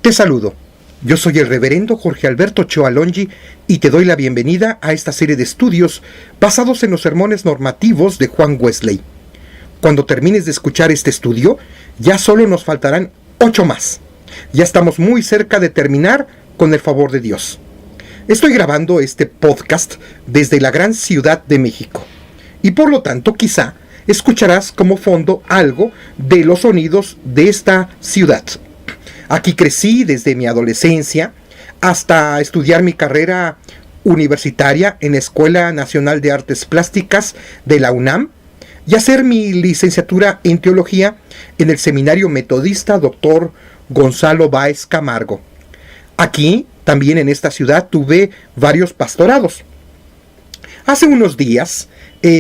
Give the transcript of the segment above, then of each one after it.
Te saludo. Yo soy el reverendo Jorge Alberto Ochoa Longi y te doy la bienvenida a esta serie de estudios basados en los sermones normativos de Juan Wesley. Cuando termines de escuchar este estudio, ya solo nos faltarán 8 más. Ya estamos muy cerca de terminar con el favor de Dios. Estoy grabando este podcast desde la gran Ciudad de México y por lo tanto quizá escucharás como fondo algo de los sonidos de esta ciudad. Aquí crecí desde mi adolescencia hasta estudiar mi carrera universitaria en la Escuela Nacional de Artes Plásticas de la UNAM y hacer mi licenciatura en Teología en el Seminario Metodista Dr. Gonzalo Báez Camargo. Aquí, también en esta ciudad, tuve varios pastorados. Hace unos días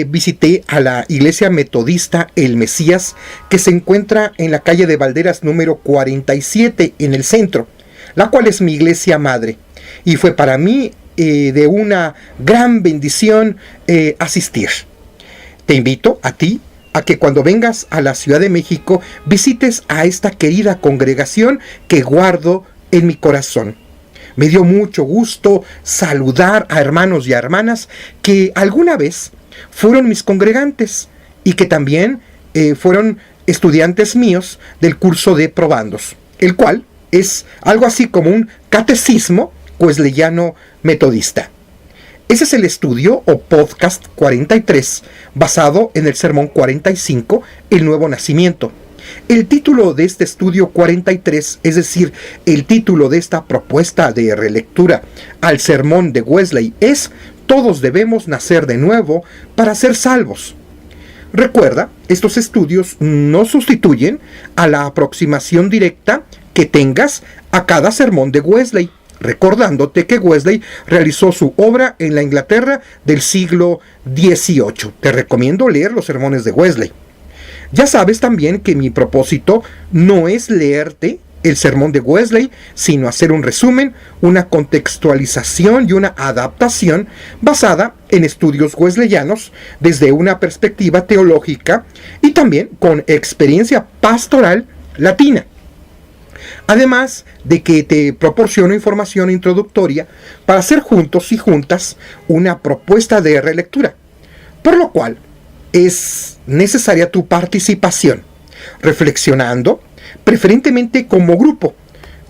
visité a la Iglesia Metodista El Mesías, que se encuentra en la calle de Valderas número 47 en el centro, la cual es mi iglesia madre. Y fue para mí de una gran bendición asistir. Te invito a ti a que cuando vengas a la Ciudad de México visites a esta querida congregación que guardo en mi corazón. Me dio mucho gusto saludar a hermanos y a hermanas que alguna vez fueron mis congregantes y que también fueron estudiantes míos del curso de probandos, el cual es algo así como un catecismo wesleyano metodista. Ese es el estudio o podcast 43, basado en el sermón 45, el nuevo nacimiento. El título de este estudio 43, es decir, el título de esta propuesta de relectura al sermón de Wesley es Todos debemos nacer de nuevo para ser salvos. Recuerda, estos estudios no sustituyen a la aproximación directa que tengas a cada sermón de Wesley, recordándote que Wesley realizó su obra en la Inglaterra del siglo XVIII. Te recomiendo leer los sermones de Wesley. Ya sabes también que mi propósito no es leerte el sermón de Wesley, sino hacer un resumen, una contextualización y una adaptación basada en estudios wesleyanos desde una perspectiva teológica y también con experiencia pastoral latina. Además de que te proporciono información introductoria para hacer juntos y juntas una propuesta de relectura, por lo cual es necesaria tu participación, reflexionando, preferentemente como grupo,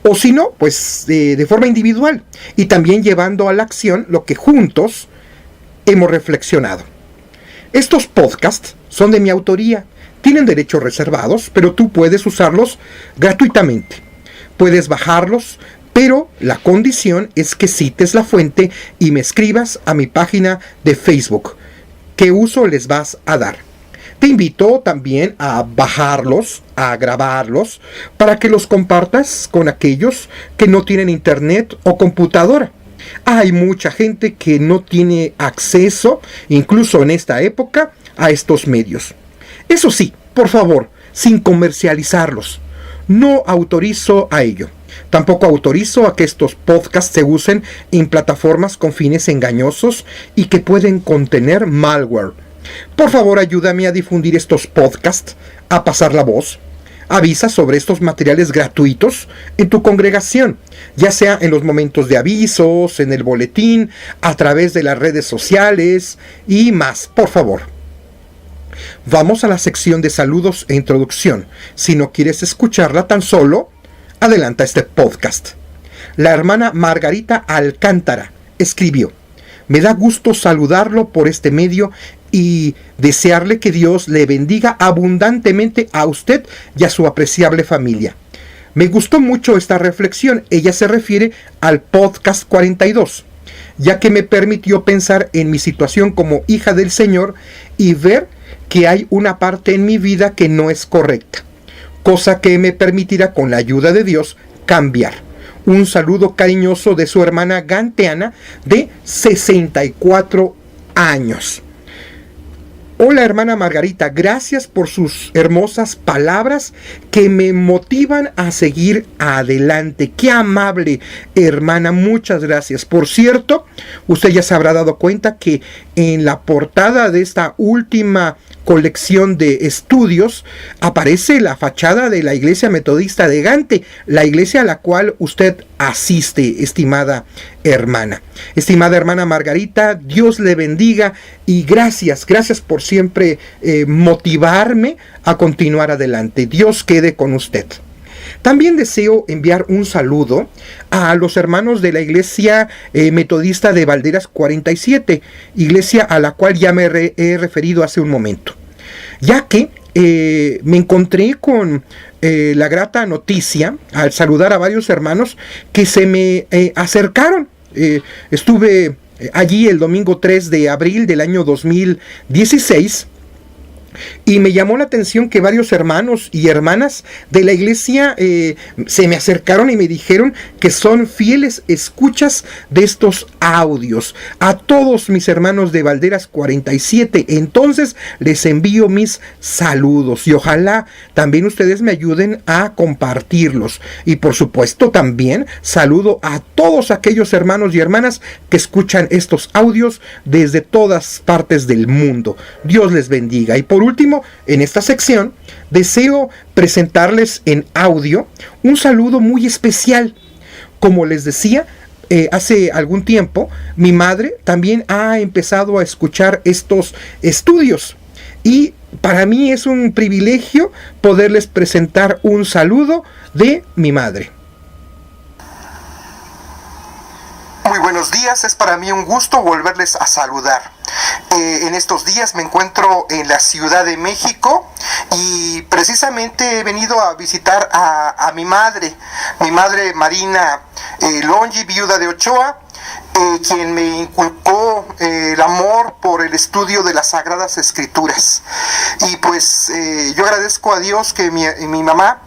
o si no, pues de forma individual, y también llevando a la acción lo que juntos hemos reflexionado. Estos podcasts son de mi autoría, tienen derechos reservados, pero tú puedes usarlos gratuitamente. Puedes bajarlos, pero la condición es que cites la fuente y me escribas a mi página de Facebook. ¿Qué uso les vas a dar? Te invito también a bajarlos, a grabarlos, para que los compartas con aquellos que no tienen internet o computadora. Hay mucha gente que no tiene acceso, incluso en esta época, a estos medios. Eso sí, por favor, sin comercializarlos. No autorizo a ello. Tampoco autorizo a que estos podcasts se usen en plataformas con fines engañosos y que pueden contener malware. Por favor, ayúdame a difundir estos podcasts, a pasar la voz. Avisa sobre estos materiales gratuitos en tu congregación, ya sea en los momentos de avisos, en el boletín, a través de las redes sociales y más, por favor. Vamos a la sección de saludos e introducción. Si no quieres escucharla tan solo, adelanta este podcast. La hermana Margarita Alcántara escribió: me da gusto saludarlo por este medio y desearle que Dios le bendiga abundantemente a usted y a su apreciable familia. Me gustó mucho esta reflexión. Ella se refiere al podcast 42, ya que me permitió pensar en mi situación como hija del Señor y ver que hay una parte en mi vida que no es correcta, cosa que me permitirá con la ayuda de Dios cambiar. Un saludo cariñoso de su hermana Ganteana de 64 años. Hola hermana Margarita, gracias por sus hermosas palabras que me motivan a seguir adelante. Qué amable hermana, muchas gracias. Por cierto, usted ya se habrá dado cuenta que en la portada de esta última colección de estudios aparece la fachada de la Iglesia Metodista de Gante, la iglesia a la cual usted asiste, estimada hermana. Estimada hermana Margarita, Dios le bendiga y gracias por siempre motivarme a continuar adelante. Dios quede con usted. También deseo enviar un saludo a los hermanos de la Iglesia Metodista de Valderas 47, iglesia a la cual ya me he referido hace un momento, ya que me encontré con la grata noticia al saludar a varios hermanos que se me acercaron. Estuve allí el domingo 3 de abril del año 2016 y me llamó la atención que varios hermanos y hermanas de la iglesia se me acercaron y me dijeron que son fieles escuchas de estos audios. A todos mis hermanos de Valderas 47, entonces les envío mis saludos y ojalá también ustedes me ayuden a compartirlos. Y por supuesto también saludo a todos aquellos hermanos y hermanas que escuchan estos audios desde todas partes del mundo. Dios les bendiga. Y por último, en esta sección deseo presentarles en audio un saludo muy especial. Como les decía, hace algún tiempo mi madre también ha empezado a escuchar estos estudios y para mí es un privilegio poderles presentar un saludo de mi madre. Muy buenos días, es para mí un gusto volverles a saludar. En estos días me encuentro en la Ciudad de México y precisamente he venido a visitar a mi madre Marina Longi, viuda de Ochoa, quien me inculcó el amor por el estudio de las Sagradas Escrituras. Y pues yo agradezco a Dios que mi mamá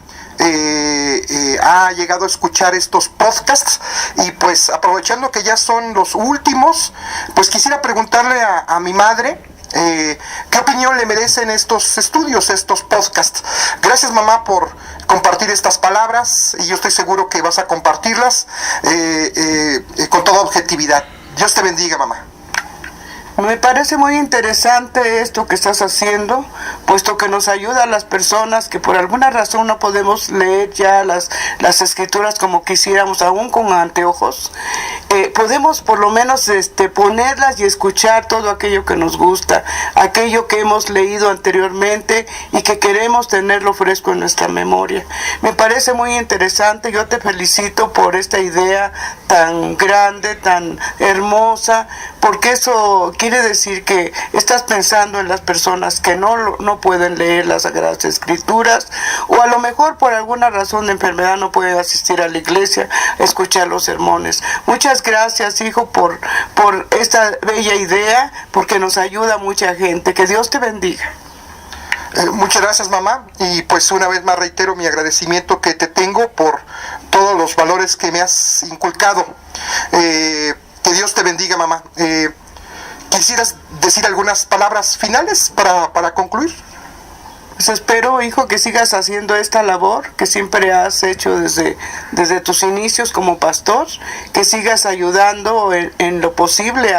ha llegado a escuchar estos podcasts y pues aprovechando que ya son los últimos, pues quisiera preguntarle a mi madre ¿qué opinión le merecen estos estudios, estos podcasts? Gracias mamá por compartir estas palabras y yo estoy seguro que vas a compartirlas con toda objetividad. Dios te bendiga mamá. Me parece muy interesante esto que estás haciendo, puesto que nos ayuda a las personas que por alguna razón no podemos leer ya las escrituras como quisiéramos, aún con anteojos. Podemos por lo menos ponerlas y escuchar todo aquello que nos gusta, aquello que hemos leído anteriormente y que queremos tenerlo fresco en nuestra memoria. Me parece muy interesante, yo te felicito por esta idea tan grande, tan hermosa, porque eso quiere decir que estás pensando en las personas que no pueden leer las Sagradas Escrituras o a lo mejor por alguna razón de enfermedad no pueden asistir a la iglesia a escuchar los sermones. Muchas gracias, hijo, por esta bella idea, porque nos ayuda a mucha gente. Que Dios te bendiga. Muchas gracias mamá y pues una vez más reitero mi agradecimiento que te tengo por todos los valores que me has inculcado. Que Dios te bendiga mamá. ¿Quisieras decir algunas palabras finales para concluir? Pues espero, hijo, que sigas haciendo esta labor que siempre has hecho desde tus inicios como pastor, que sigas ayudando en lo posible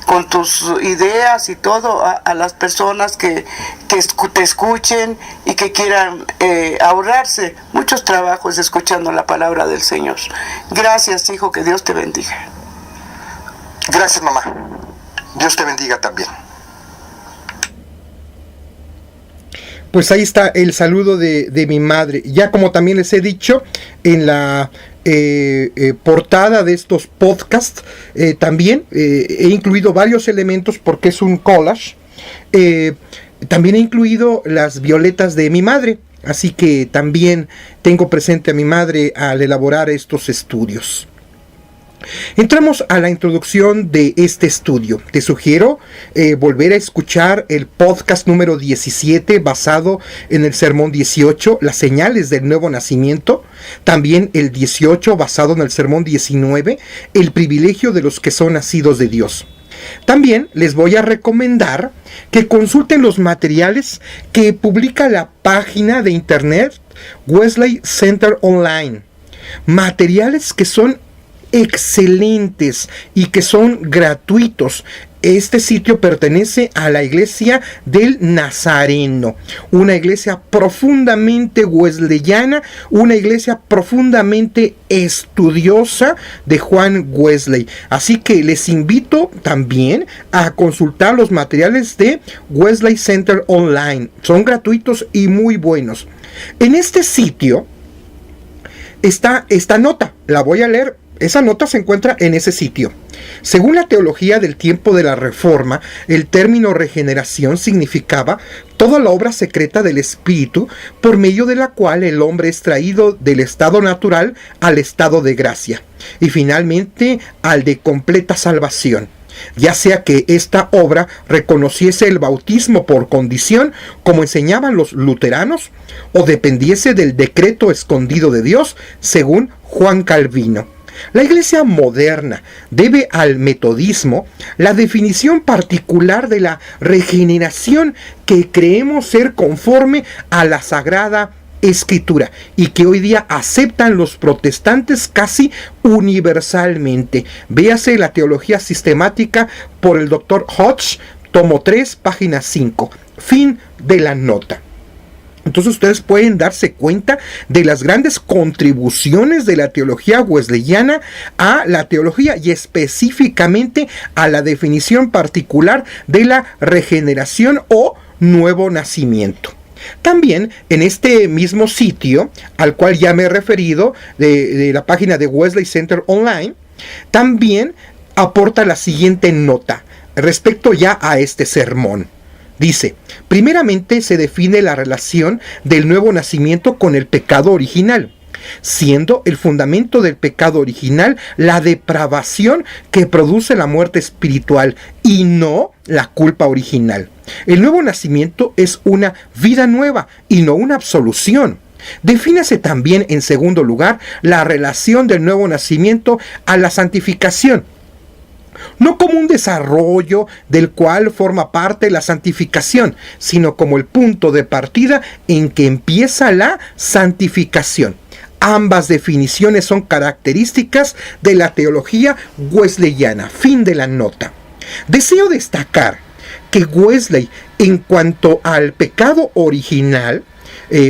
con tus ideas y todo a las personas que te escuchen y que quieran ahorrarse muchos trabajos escuchando la palabra del Señor. Gracias, hijo, que Dios te bendiga. Gracias, mamá. Dios te bendiga también. Pues ahí está el saludo de mi madre. Ya como también les he dicho, en la portada de estos podcasts también he incluido varios elementos porque es un collage. También he incluido las violetas de mi madre. Así que también tengo presente a mi madre al elaborar estos estudios. Entramos a la introducción de este estudio. Te sugiero volver a escuchar el podcast número 17 basado en el sermón 18, las señales del nuevo nacimiento. También el 18 basado en el sermón 19, el privilegio de los que son nacidos de Dios. También les voy a recomendar que consulten los materiales que publica la página de internet Wesley Center Online. Materiales que son excelentes y que son gratuitos. Este sitio pertenece a la iglesia del Nazareno, una iglesia profundamente wesleyana, una iglesia profundamente estudiosa de Juan Wesley. Así que les invito también a consultar los materiales de Wesley Center Online. Son gratuitos y muy buenos. En este sitio está esta nota, la voy a leer. Esa nota se encuentra en ese sitio. Según la teología del tiempo de la Reforma, el término regeneración significaba toda la obra secreta del Espíritu por medio de la cual el hombre es traído del estado natural al estado de gracia y finalmente al de completa salvación. Ya sea que esta obra reconociese el bautismo por condición, como enseñaban los luteranos, o dependiese del decreto escondido de Dios, según Juan Calvino. La iglesia moderna debe al metodismo la definición particular de la regeneración que creemos ser conforme a la Sagrada Escritura y que hoy día aceptan los protestantes casi universalmente. Véase la teología sistemática por el Dr. Hodge, tomo 3, página 5. Fin de la nota. Entonces ustedes pueden darse cuenta de las grandes contribuciones de la teología wesleyana a la teología y específicamente a la definición particular de la regeneración o nuevo nacimiento. También en este mismo sitio al cual ya me he referido, de la página de Wesley Center Online, también aporta la siguiente nota respecto ya a este sermón. Dice, primeramente se define la relación del nuevo nacimiento con el pecado original, siendo el fundamento del pecado original la depravación que produce la muerte espiritual y no la culpa original. El nuevo nacimiento es una vida nueva y no una absolución. Defínase también, en segundo lugar, la relación del nuevo nacimiento a la santificación. No como un desarrollo del cual forma parte la santificación, sino como el punto de partida en que empieza la santificación. Ambas definiciones son características de la teología wesleyana. Fin de la nota. Deseo destacar que Wesley, en cuanto al pecado original,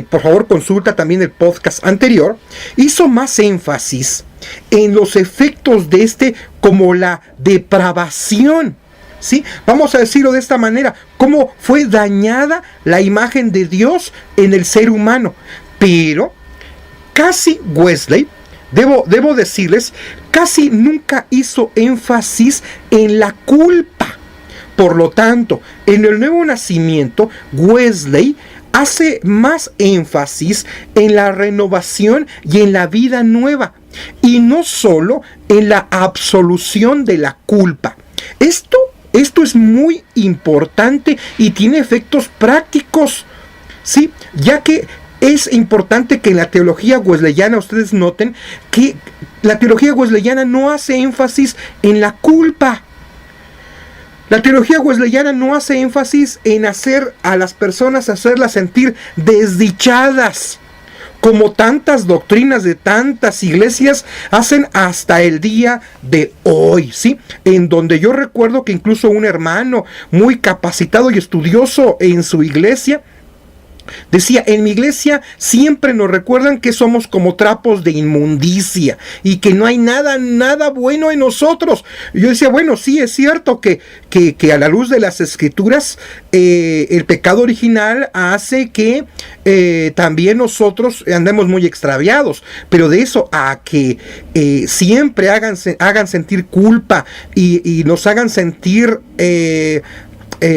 por favor consulta también el podcast anterior, hizo más énfasis en los efectos de este como la depravación, ¿sí? Vamos a decirlo de esta manera, cómo fue dañada la imagen de Dios en el ser humano. Pero casi Wesley, debo decirles, casi nunca hizo énfasis en la culpa. Por lo tanto, en el nuevo nacimiento, Wesley hace más énfasis en la renovación y en la vida nueva, y no solo en la absolución de la culpa. Esto es muy importante y tiene efectos prácticos, ¿sí? Ya que es importante que en la teología wesleyana ustedes noten que la teología wesleyana no hace énfasis en la culpa. La teología wesleyana no hace énfasis en hacer a las personas, hacerlas sentir desdichadas, como tantas doctrinas de tantas iglesias hacen hasta el día de hoy, ¿sí? En donde yo recuerdo que incluso un hermano muy capacitado y estudioso en su iglesia decía, en mi iglesia siempre nos recuerdan que somos como trapos de inmundicia y que no hay nada bueno en nosotros. Y yo decía, bueno, sí, es cierto que a la luz de las escrituras el pecado original hace que también nosotros andemos muy extraviados, pero de eso a que siempre hagan sentir culpa y nos hagan sentir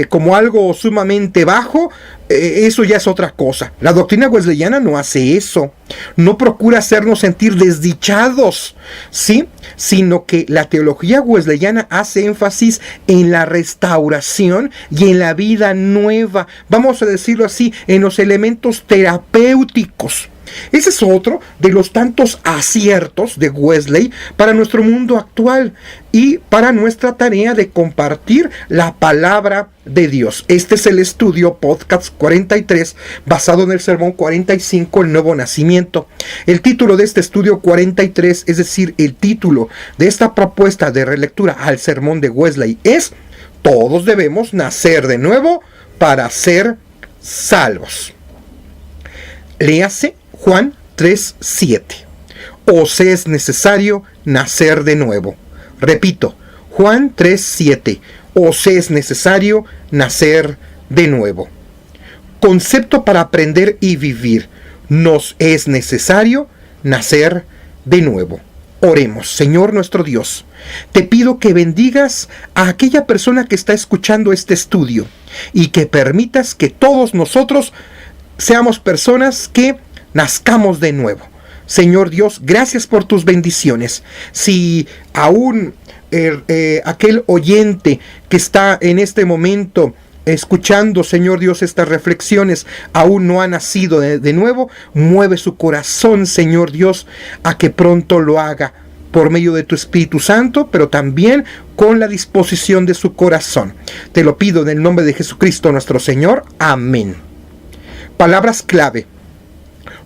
como algo sumamente bajo, eso ya es otra cosa. La doctrina wesleyana no hace eso, no procura hacernos sentir desdichados, ¿sí? Sino que la teología wesleyana hace énfasis en la restauración y en la vida nueva, vamos a decirlo así, en los elementos terapéuticos. Ese es otro de los tantos aciertos de Wesley para nuestro mundo actual y para nuestra tarea de compartir la palabra de Dios. Este es el estudio podcast 43 basado en el sermón 45, el nuevo nacimiento. El título de este estudio 43, es decir, el título de esta propuesta de relectura al sermón de Wesley es Todos debemos nacer de nuevo para ser salvos. Léase Juan 3:7. Os es necesario nacer de nuevo. Repito, Juan 3:7. Os es necesario nacer de nuevo. Concepto para aprender y vivir. Nos es necesario nacer de nuevo. Oremos. Señor nuestro Dios, te pido que bendigas a aquella persona que está escuchando este estudio y que permitas que todos nosotros seamos personas que nazcamos de nuevo. Señor Dios, gracias por tus bendiciones. Si aún aquel oyente que está en este momento escuchando, Señor Dios, estas reflexiones, aún no ha nacido de nuevo, mueve su corazón, Señor Dios, a que pronto lo haga por medio de tu Espíritu Santo, pero también con la disposición de su corazón. Te lo pido en el nombre de Jesucristo nuestro Señor. Amén. Palabras clave: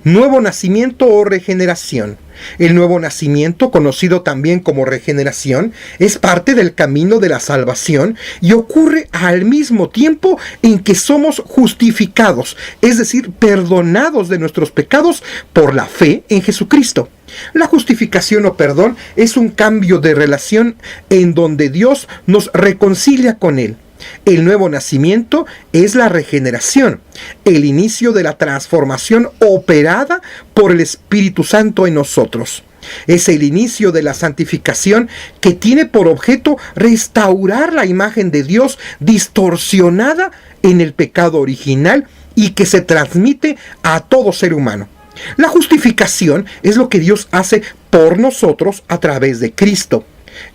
nuevo nacimiento o regeneración. El nuevo nacimiento, conocido también como regeneración, es parte del camino de la salvación y ocurre al mismo tiempo en que somos justificados, es decir, perdonados de nuestros pecados por la fe en Jesucristo. La justificación o perdón es un cambio de relación en donde Dios nos reconcilia con Él. El nuevo nacimiento es la regeneración, el inicio de la transformación operada por el Espíritu Santo en nosotros. Es el inicio de la santificación que tiene por objeto restaurar la imagen de Dios distorsionada en el pecado original y que se transmite a todo ser humano. La justificación es lo que Dios hace por nosotros a través de Cristo.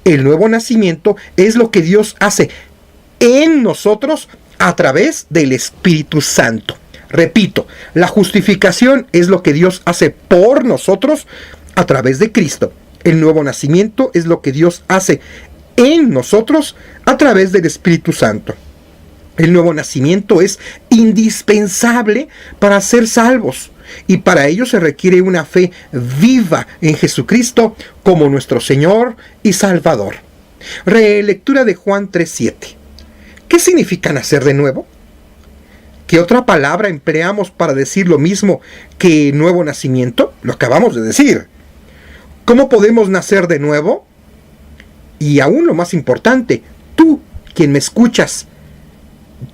El nuevo nacimiento es lo que Dios hace en nosotros a través del Espíritu Santo. Repito, la justificación es lo que Dios hace por nosotros a través de Cristo. El nuevo nacimiento es lo que Dios hace en nosotros a través del Espíritu Santo. El nuevo nacimiento es indispensable para ser salvos y para ello se requiere una fe viva en Jesucristo como nuestro Señor y Salvador. Relectura de Juan 3:7. ¿Qué significa nacer de nuevo? ¿Qué otra palabra empleamos para decir lo mismo que nuevo nacimiento? Lo acabamos de decir. ¿Cómo podemos nacer de nuevo? Y aún lo más importante, tú, quien me escuchas,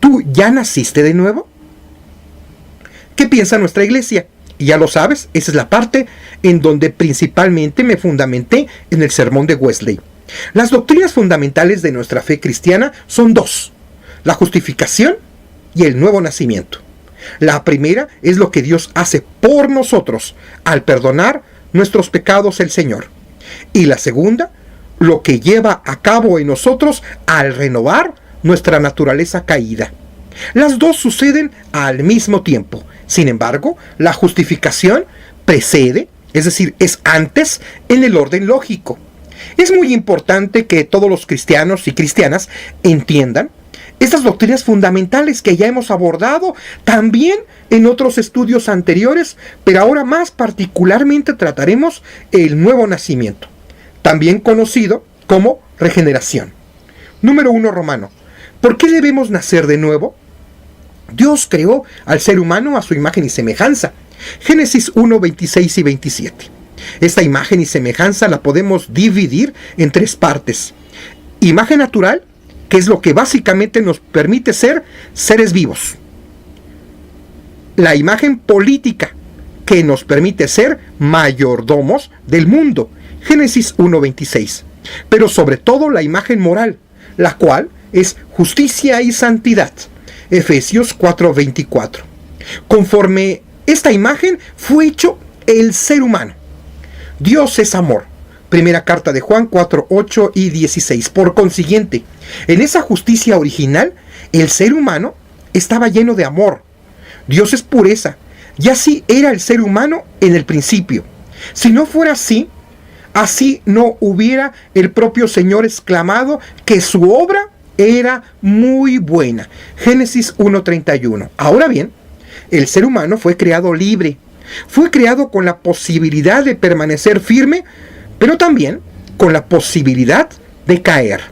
¿tú ya naciste de nuevo? ¿Qué piensa nuestra iglesia? Y ya lo sabes, esa es la parte en donde principalmente me fundamenté en el sermón de Wesley. Las doctrinas fundamentales de nuestra fe cristiana son dos: la justificación y el nuevo nacimiento. La primera es lo que Dios hace por nosotros al perdonar nuestros pecados el Señor. Y la segunda, lo que lleva a cabo en nosotros al renovar nuestra naturaleza caída. Las dos suceden al mismo tiempo. Sin embargo, la justificación precede, es decir, es antes en el orden lógico. Es muy importante que todos los cristianos y cristianas entiendan estas doctrinas fundamentales que ya hemos abordado también en otros estudios anteriores, pero ahora más particularmente trataremos el nuevo nacimiento, también conocido como regeneración. Número 1, Romano. ¿Por qué debemos nacer de nuevo? Dios creó al ser humano a su imagen y semejanza. Génesis 1, 26 y 27. Esta imagen y semejanza la podemos dividir en tres partes. Imagen natural, que es lo que básicamente nos permite ser seres vivos. La imagen política, que nos permite ser mayordomos del mundo. Génesis 1:26. Pero sobre todo la imagen moral, la cual es justicia y santidad. Efesios 4:24. Conforme esta imagen fue hecho el ser humano. Dios es amor. Primera carta de Juan 4:8 y 16. Por consiguiente, en esa justicia original, el ser humano estaba lleno de amor. Dios es pureza, y así era el ser humano en el principio. Si no fuera así, así no hubiera el propio Señor exclamado que su obra era muy buena. Génesis 1:31. Ahora bien, el ser humano fue creado libre. Fue creado con la posibilidad de permanecer firme, pero también con la posibilidad de caer.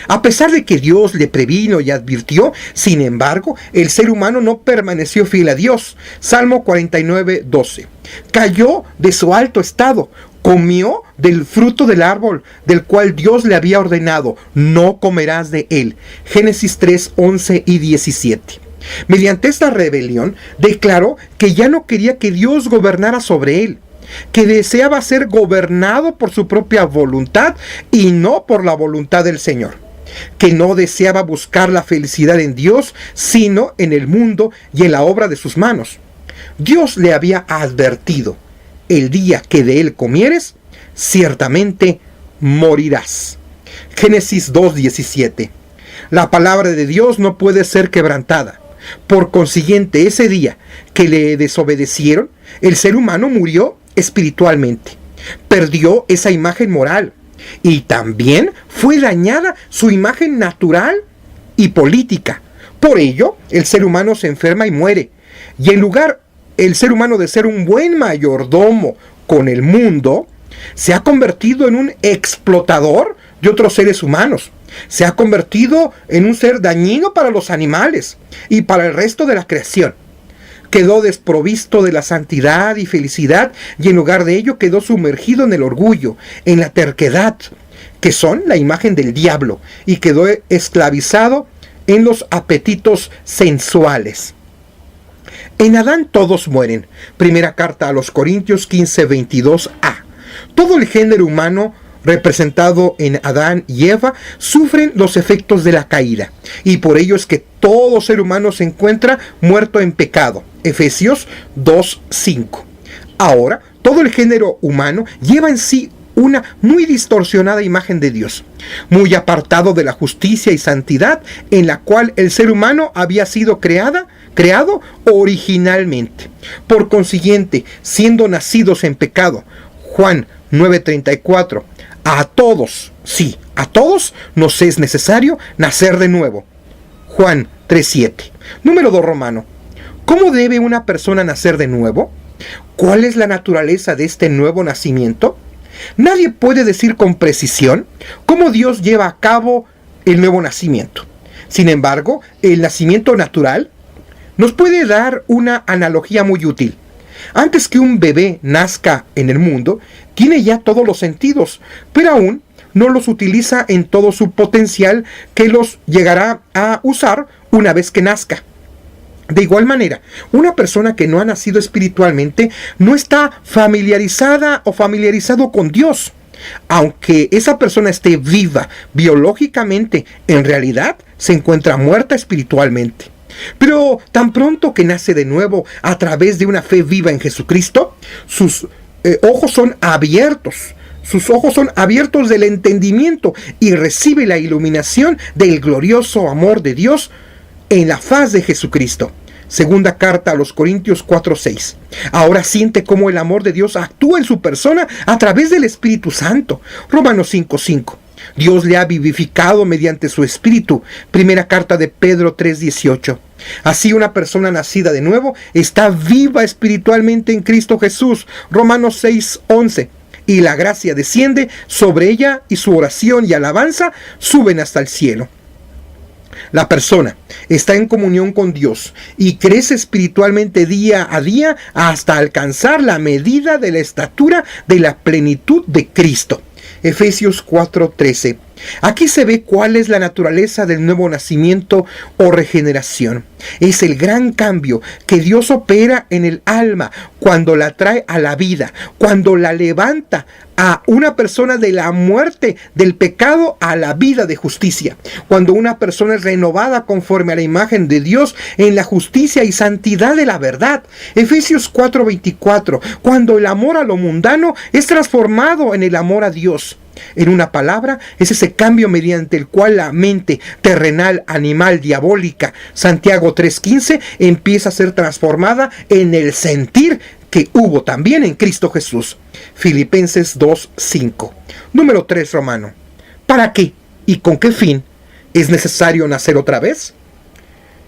A pesar de que Dios le previno y advirtió, sin embargo, el ser humano no permaneció fiel a Dios. Salmo 49:12. Cayó de su alto estado, comió del fruto del árbol del cual Dios le había ordenado, no comerás de él. Génesis 3:11 y 17. Mediante esta rebelión, declaró que ya no quería que Dios gobernara sobre él, que deseaba ser gobernado por su propia voluntad y no por la voluntad del Señor, que no deseaba buscar la felicidad en Dios, sino en el mundo y en la obra de sus manos. Dios le había advertido: el día que de él comieres, ciertamente morirás. Génesis 2:17. La palabra de Dios no puede ser quebrantada. Por consiguiente, ese día que le desobedecieron, el ser humano murió espiritualmente, perdió esa imagen moral y también fue dañada su imagen natural y política. Por ello, el ser humano se enferma y muere, y en lugar el ser humano de ser un buen mayordomo con el mundo, se ha convertido en un explotador de otros seres humanos. Se ha convertido en un ser dañino para los animales y para el resto de la creación. Quedó desprovisto de la santidad y felicidad, y en lugar de ello quedó sumergido en el orgullo, en la terquedad, que son la imagen del diablo, y quedó esclavizado en los apetitos sensuales. En Adán todos mueren. Primera carta a los Corintios 15:22a. Todo el género humano representado en Adán y Eva sufren los efectos de la caída, y por ello es que todo ser humano se encuentra muerto en pecado. Efesios 2:5. Ahora, todo el género humano lleva en sí una muy distorsionada imagen de Dios, muy apartado de la justicia y santidad en la cual el ser humano había sido creado originalmente. Por consiguiente, siendo nacidos en pecado, Juan 9:34, a todos, sí, a todos nos es necesario nacer de nuevo. Juan 3:7. Número 2 romano. ¿Cómo debe una persona nacer de nuevo? ¿Cuál es la naturaleza de este nuevo nacimiento? Nadie puede decir con precisión cómo Dios lleva a cabo el nuevo nacimiento. Sin embargo, el nacimiento natural nos puede dar una analogía muy útil. Antes que un bebé nazca en el mundo, tiene ya todos los sentidos, pero aún no los utiliza en todo su potencial, que los llegará a usar una vez que nazca. De igual manera, una persona que no ha nacido espiritualmente no está familiarizada o familiarizado con Dios. Aunque esa persona esté viva biológicamente, en realidad se encuentra muerta espiritualmente. Pero tan pronto que nace de nuevo a través de una fe viva en Jesucristo, sus ojos son abiertos. Sus ojos son abiertos del entendimiento y recibe la iluminación del glorioso amor de Dios en la faz de Jesucristo. Segunda carta a los Corintios 4:6. Ahora siente cómo el amor de Dios actúa en su persona a través del Espíritu Santo. Romanos 5:5. Dios le ha vivificado mediante su Espíritu. Primera carta de Pedro 3:18. Así una persona nacida de nuevo está viva espiritualmente en Cristo Jesús. Romanos 6:11. Y la gracia desciende sobre ella y su oración y alabanza suben hasta el cielo. La persona está en comunión con Dios y crece espiritualmente día a día hasta alcanzar la medida de la estatura de la plenitud de Cristo. Efesios 4:13. Aquí se ve cuál es la naturaleza del nuevo nacimiento o regeneración. Es el gran cambio que Dios opera en el alma cuando la trae a la vida, cuando la levanta a una persona de la muerte del pecado a la vida de justicia, cuando una persona es renovada conforme a la imagen de Dios en la justicia y santidad de la verdad. Efesios 4:24, cuando el amor a lo mundano es transformado en el amor a Dios. En una palabra, es ese cambio mediante el cual la mente terrenal, animal, diabólica, Santiago 3:15, empieza a ser transformada en el sentir que hubo también en Cristo Jesús. Filipenses 2:5. Número 3 romano. ¿Para qué y con qué fin es necesario nacer otra vez?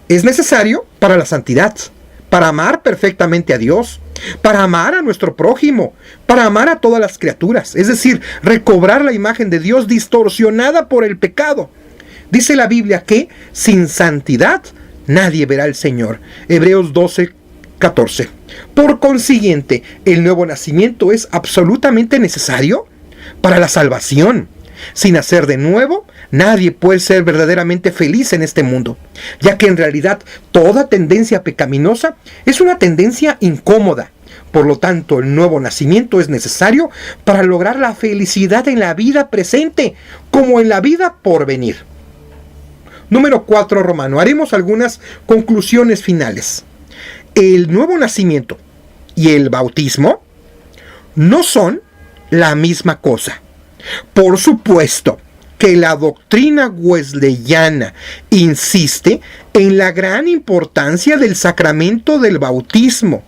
Es necesario para la santidad, para amar perfectamente a Dios, para amar a nuestro prójimo, para amar a todas las criaturas, es decir, recobrar la imagen de Dios distorsionada por el pecado. Dice la Biblia que sin santidad nadie verá al Señor. Hebreos 12:14. Por consiguiente, el nuevo nacimiento es absolutamente necesario para la salvación. Sin nacer de nuevo, nadie puede ser verdaderamente feliz en este mundo, ya que en realidad toda tendencia pecaminosa es una tendencia incómoda. Por lo tanto, el nuevo nacimiento es necesario para lograr la felicidad en la vida presente, como en la vida por venir. Número 4, Romano. Haremos algunas conclusiones finales. El nuevo nacimiento y el bautismo no son la misma cosa. Por supuesto que la doctrina wesleyana insiste en la gran importancia del sacramento del bautismo,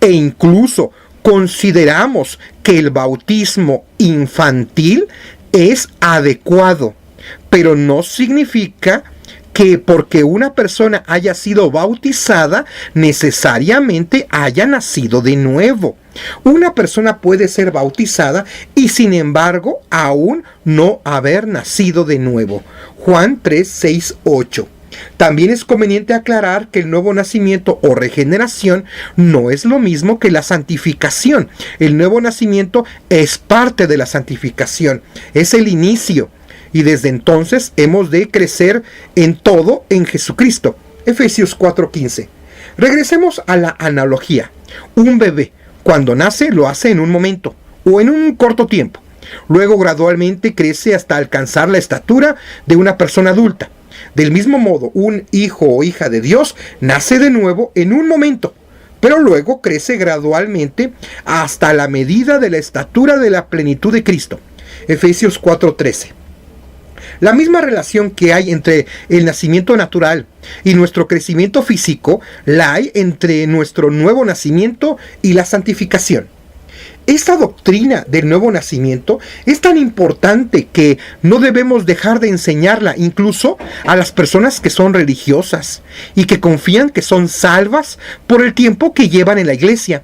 e incluso consideramos que el bautismo infantil es adecuado, pero no significa que porque una persona haya sido bautizada necesariamente haya nacido de nuevo. Una persona puede ser bautizada y sin embargo aún no haber nacido de nuevo. Juan 3, 6, 8. También es conveniente aclarar que el nuevo nacimiento o regeneración no es lo mismo que la santificación. El nuevo nacimiento es parte de la santificación, es el inicio. Y desde entonces hemos de crecer en todo en Jesucristo. Efesios 4:15. Regresemos a la analogía. Un bebé, cuando nace, lo hace en un momento o en un corto tiempo. Luego gradualmente crece hasta alcanzar la estatura de una persona adulta. Del mismo modo, un hijo o hija de Dios nace de nuevo en un momento, pero luego crece gradualmente hasta la medida de la estatura de la plenitud de Cristo. Efesios 4:13. La misma relación que hay entre el nacimiento natural y nuestro crecimiento físico, la hay entre nuestro nuevo nacimiento y la santificación. Esta doctrina del nuevo nacimiento es tan importante que no debemos dejar de enseñarla incluso a las personas que son religiosas y que confían que son salvas por el tiempo que llevan en la iglesia,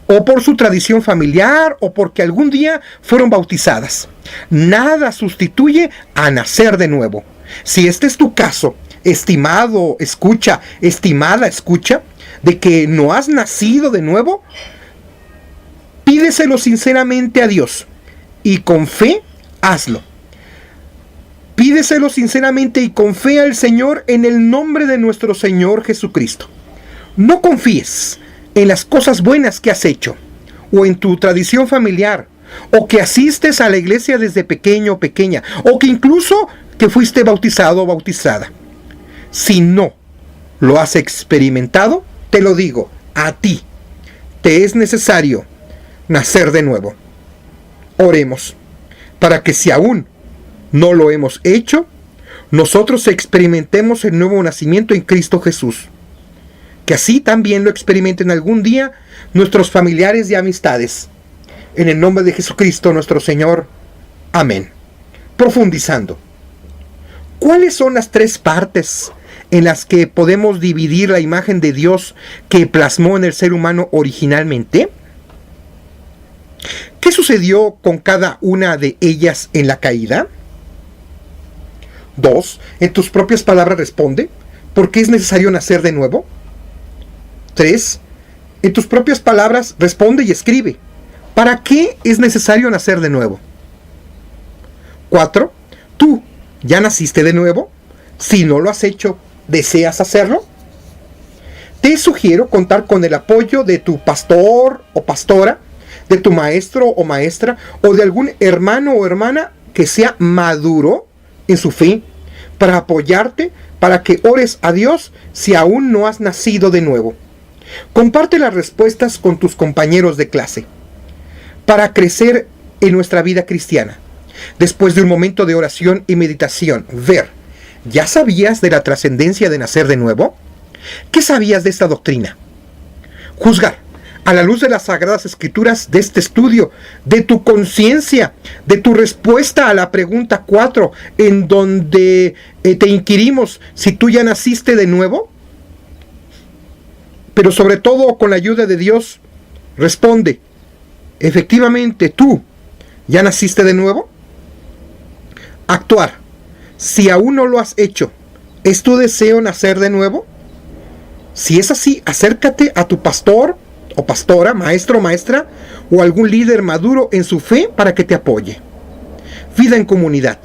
o por su tradición familiar, o porque algún día fueron bautizadas. Nada sustituye a nacer de nuevo. Si este es tu caso, estimado escucha, estimada escucha, de que no has nacido de nuevo, pídeselo sinceramente a Dios y con fe hazlo. Pídeselo sinceramente y con fe al Señor en el nombre de nuestro Señor Jesucristo. No confíes en las cosas buenas que has hecho, o en tu tradición familiar, o que asistes a la iglesia desde pequeño o pequeña, o que incluso que fuiste bautizado o bautizada. Si no lo has experimentado, te lo digo, a ti te es necesario nacer de nuevo. Oremos para que si aún no lo hemos hecho, nosotros experimentemos el nuevo nacimiento en Cristo Jesús. Que así también lo experimenten algún día nuestros familiares y amistades. En el nombre de Jesucristo nuestro Señor. Amén. Profundizando. ¿Cuáles son las tres partes en las que podemos dividir la imagen de Dios que plasmó en el ser humano originalmente? ¿Qué sucedió con cada una de ellas en la caída? 2. En tus propias palabras responde, ¿por qué es necesario nacer de nuevo? 3. En tus propias palabras responde y escribe, ¿para qué es necesario nacer de nuevo? 4. ¿Tú ya naciste de nuevo? Si no lo has hecho, ¿deseas hacerlo? Te sugiero contar con el apoyo de tu pastor o pastora, de tu maestro o maestra, o de algún hermano o hermana que sea maduro en su fe, para apoyarte, para que ores a Dios si aún no has nacido de nuevo. Comparte las respuestas con tus compañeros de clase, para crecer en nuestra vida cristiana. Después de un momento de oración y meditación, ver, ¿ya sabías de la trascendencia de nacer de nuevo? ¿Qué sabías de esta doctrina? Juzgar, a la luz de las Sagradas Escrituras, de este estudio, de tu conciencia, de tu respuesta a la pregunta 4, en donde te inquirimos si tú ya naciste de nuevo. Pero sobre todo, con la ayuda de Dios, responde, efectivamente, ¿tú ya naciste de nuevo? Actuar. Si aún no lo has hecho, ¿es tu deseo nacer de nuevo? Si es así, acércate a tu pastor o pastora, maestro o maestra, o algún líder maduro en su fe para que te apoye. Vida en comunidad.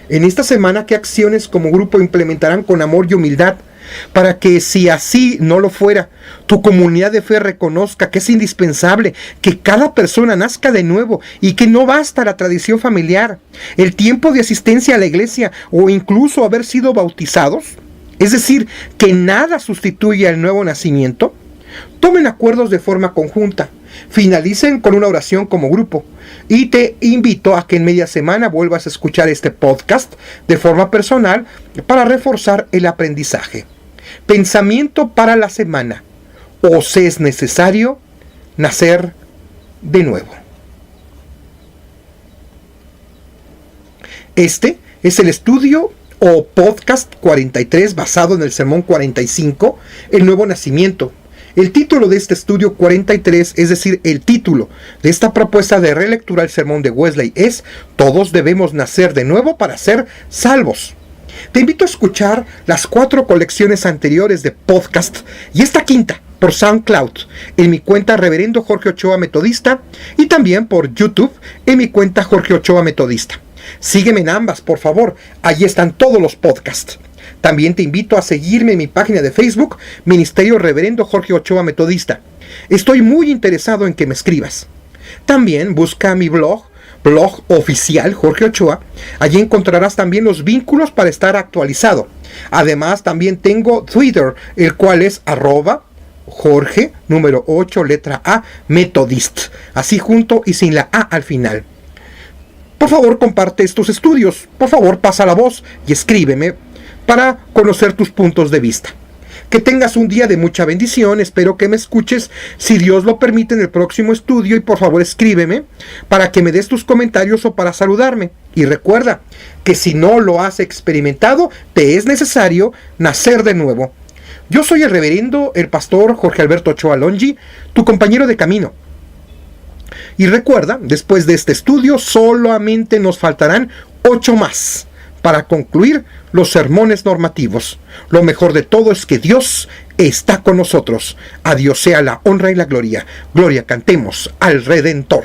En esta semana, ¿qué acciones como grupo implementarán con amor y humildad para que, si así no lo fuera, tu comunidad de fe reconozca que es indispensable que cada persona nazca de nuevo y que no basta la tradición familiar, el tiempo de asistencia a la iglesia o incluso haber sido bautizados? Es decir, que nada sustituye al nuevo nacimiento. Tomen acuerdos de forma conjunta, finalicen con una oración como grupo y te invito a que en media semana vuelvas a escuchar este podcast de forma personal para reforzar el aprendizaje. Pensamiento para la semana: os es necesario nacer de nuevo. Este es el estudio o podcast 43 basado en el sermón 45, el nuevo nacimiento. El título de este estudio 43, es decir, el título de esta propuesta de relectura al sermón de Wesley es: todos debemos nacer de nuevo para ser salvos. Te invito a escuchar las 4 colecciones anteriores de podcast y esta quinta por SoundCloud en mi cuenta Reverendo Jorge Ochoa Metodista y también por YouTube en mi cuenta Jorge Ochoa Metodista. Sígueme en ambas, por favor, allí están todos los podcasts. También te invito a seguirme en mi página de Facebook, Ministerio Reverendo Jorge Ochoa Metodista. Estoy muy interesado en que me escribas. También busca mi blog oficial Jorge Ochoa. Allí encontrarás también los vínculos para estar actualizado. Además, también tengo Twitter, el cual es @Jorge, número 8, letra A, Methodist. Así junto y sin la A al final. Por favor, comparte estos estudios. Por favor, pasa la voz y escríbeme para conocer tus puntos de vista. Que tengas un día de mucha bendición. Espero que me escuches, si Dios lo permite, en el próximo estudio. Y por favor, escríbeme para que me des tus comentarios o para saludarme. Y recuerda que si no lo has experimentado, te es necesario nacer de nuevo. Yo soy el reverendo, el pastor Jorge Alberto Ochoa Alongi, tu compañero de camino. Y recuerda, después de este estudio solamente nos faltarán 8 más para concluir los sermones normativos. Lo mejor de todo es que Dios está con nosotros. A Dios sea la honra y la gloria. Gloria cantemos al Redentor.